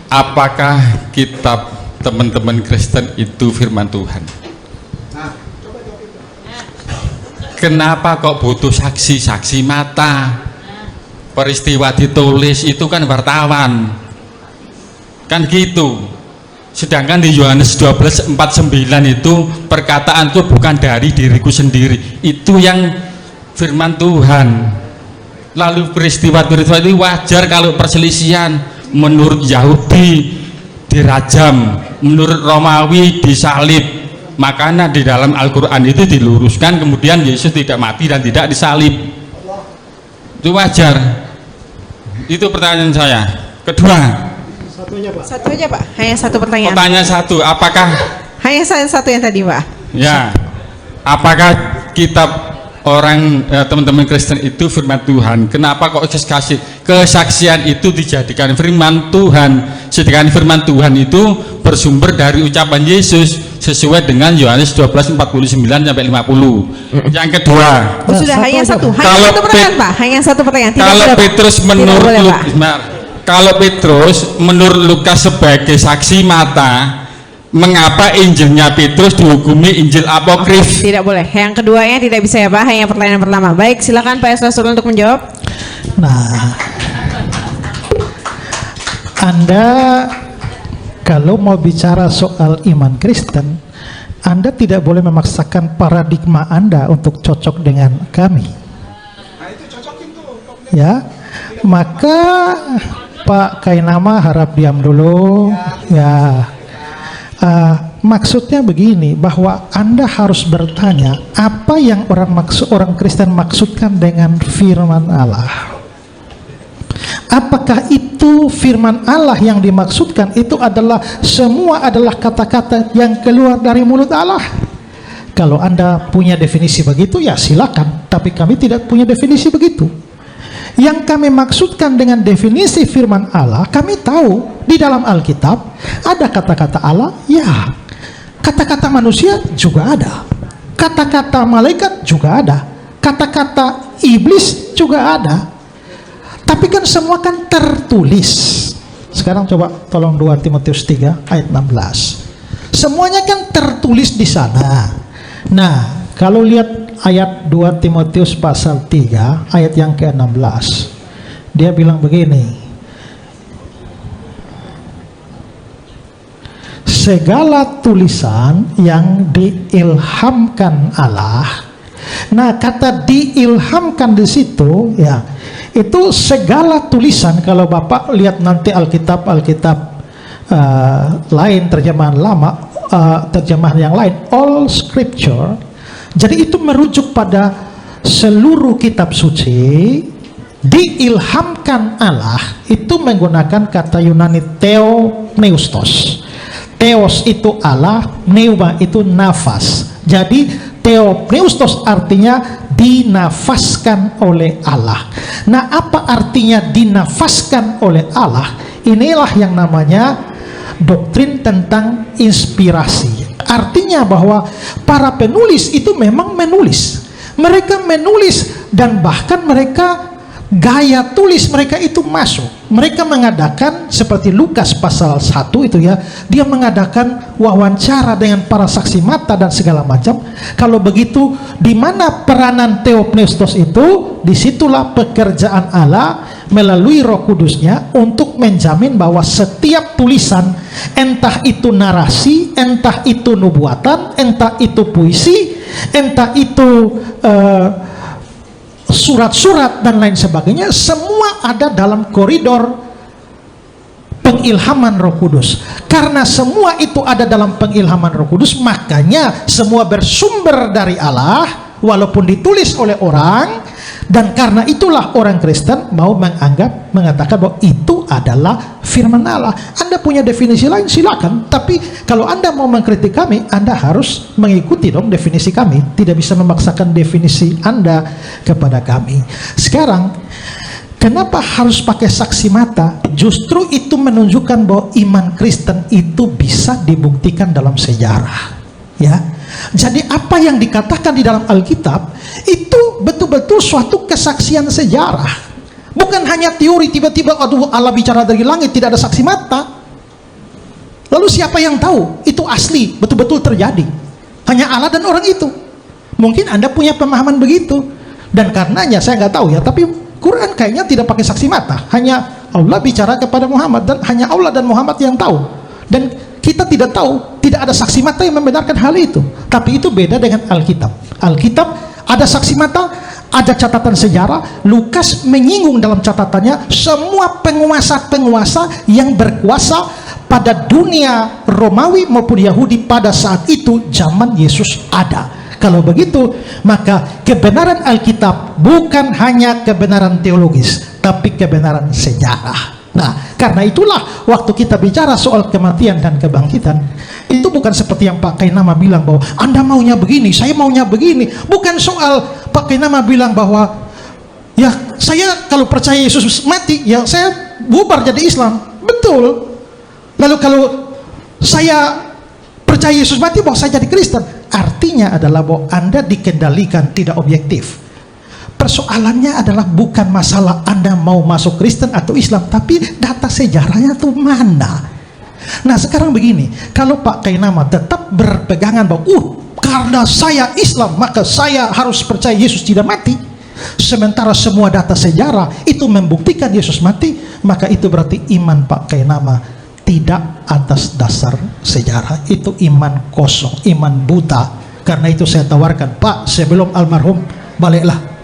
apakah kitab teman-teman Kristen itu firman Tuhan? Kenapa kok butuh saksi mata? Peristiwa ditulis itu kan wartawan, kan gitu. Sedangkan di Yohanes 12:49 itu perkataanku bukan dari diriku sendiri, itu yang firman Tuhan. Lalu peristiwa itu wajar kalau perselisihan. Menurut Yahudi dirajam, menurut Romawi disalib. Makanya di dalam Al-Quran itu diluruskan, kemudian Yesus tidak mati dan tidak disalib. Itu wajar. Itu pertanyaan saya. Kedua, satu aja Pak, hanya satu pertanyaan. Pertanyaan satu, apakah hanya satu yang tadi Pak? Ya, apakah kitab orang teman-teman Kristen itu firman Tuhan? Kenapa kok kesaksian itu dijadikan firman Tuhan? Sedangkan firman Tuhan itu bersumber dari ucapan Yesus sesuai dengan Yohanes 12:49-50. Yang kedua, sudah hanya satu pertanyaan Pak, hanya satu pertanyaan. Kalau Petrus menurut Lukas sebagai saksi mata, mengapa Injilnya Petrus dihukumi Injil apokrif? Tidak boleh. Yang keduanya tidak bisa ya Pak, hanya pertanyaan pertama. Baik, silakan Pak Esrasul untuk menjawab. Nah, Anda kalau mau bicara soal iman Kristen, Anda tidak boleh memaksakan paradigma Anda untuk cocok dengan kami. Ya, maka Pak Kainama harap diam dulu. Ya, maksudnya begini, bahwa Anda harus bertanya apa yang orang Kristen maksudkan dengan firman Allah. Apakah itu firman Allah yang dimaksudkan itu adalah semua adalah kata-kata yang keluar dari mulut Allah? Kalau Anda punya definisi begitu ya silakan, tapi kami tidak punya definisi begitu. Yang kami maksudkan dengan definisi firman Allah, kami tahu di dalam Alkitab ada kata-kata Allah, ya. Kata-kata manusia juga ada. Kata-kata malaikat juga ada. Kata-kata iblis juga ada. Tapi kan semua kan tertulis. Sekarang coba tolong 2 Timotius 3 ayat 16. Semuanya kan tertulis di sana. Nah, kalau lihat ayat 2 Timotius pasal 3 ayat yang ke-16, dia bilang begini, segala tulisan yang diilhamkan Allah. Nah, kata diilhamkan di situ ya, itu segala tulisan. Kalau Bapak lihat nanti Alkitab lain, terjemahan lama, terjemahan yang lain, all scripture. Jadi itu merujuk pada seluruh kitab suci diilhamkan Allah. Itu menggunakan kata Yunani theopneustos. Theos itu Allah, pneuma itu nafas. Jadi theopneustos artinya dinafaskan oleh Allah. Nah, apa artinya dinafaskan oleh Allah? Inilah yang namanya doktrin tentang inspirasi. Artinya bahwa para penulis itu memang menulis. Mereka menulis dan bahkan mereka gaya tulis mereka itu masuk. Mereka mengadakan seperti Lukas pasal 1 itu ya, dia mengadakan wawancara dengan para saksi mata dan segala macam. Kalau begitu, di mana peranan theopneustos itu, disitulah pekerjaan Allah melalui Roh Kudusnya untuk menjamin bahwa setiap tulisan, entah itu narasi, entah itu nubuatan, entah itu puisi, entah itu surat-surat dan lain sebagainya, semua ada dalam koridor pengilhaman Roh Kudus. Karena semua itu ada dalam pengilhaman Roh Kudus, makanya semua bersumber dari Allah walaupun ditulis oleh orang. Dan karena itulah orang Kristen mau mengatakan bahwa itu adalah firman Allah. Anda punya definisi lain silakan, tapi kalau Anda mau mengkritik kami, Anda harus mengikuti dong definisi kami. Tidak bisa memaksakan definisi Anda kepada kami. Sekarang, kenapa harus pakai saksi mata? Justru itu menunjukkan bahwa iman Kristen itu bisa dibuktikan dalam sejarah. Ya. Jadi apa yang dikatakan di dalam Alkitab itu betul-betul suatu kesaksian sejarah. Bukan hanya teori tiba-tiba aduh Allah bicara dari langit tidak ada saksi mata. Lalu siapa yang tahu itu asli, betul-betul terjadi? Hanya Allah dan orang itu. Mungkin Anda punya pemahaman begitu. Dan karenanya saya nggak tahu ya, tapi Quran kayaknya tidak pakai saksi mata. Hanya Allah bicara kepada Muhammad, dan hanya Allah dan Muhammad yang tahu. Dan kita tidak tahu, tidak ada saksi mata yang membenarkan hal itu. Tapi itu beda dengan Alkitab. Alkitab ada saksi mata, ada catatan sejarah. Lukas menyinggung dalam catatannya semua penguasa-penguasa yang berkuasa pada dunia Romawi maupun Yahudi pada saat itu zaman Yesus ada. Kalau begitu, maka kebenaran Alkitab bukan hanya kebenaran teologis, tapi kebenaran sejarah. Nah, karena itulah waktu kita bicara soal kematian dan kebangkitan, itu bukan seperti yang Pak Kainama bilang bahwa Anda maunya begini, saya maunya begini. Bukan soal Pak Kainama bilang bahwa ya saya kalau percaya Yesus mati, ya saya bubar jadi Islam. Betul. Lalu kalau saya percaya Yesus mati, bahwa saya jadi Kristen. Artinya adalah bahwa Anda dikendalikan, tidak objektif. Persoalannya adalah bukan masalah Anda mau masuk Kristen atau Islam, tapi data sejarahnya itu mana. Nah sekarang begini, kalau Pak Kainama tetap berpegangan bahwa karena saya Islam maka saya harus percaya Yesus tidak mati, sementara semua data sejarah itu membuktikan Yesus mati, maka itu berarti iman Pak Kainama tidak atas dasar sejarah. Itu iman kosong, iman buta. Karena itu saya tawarkan, Pak, sebelum almarhum baliklah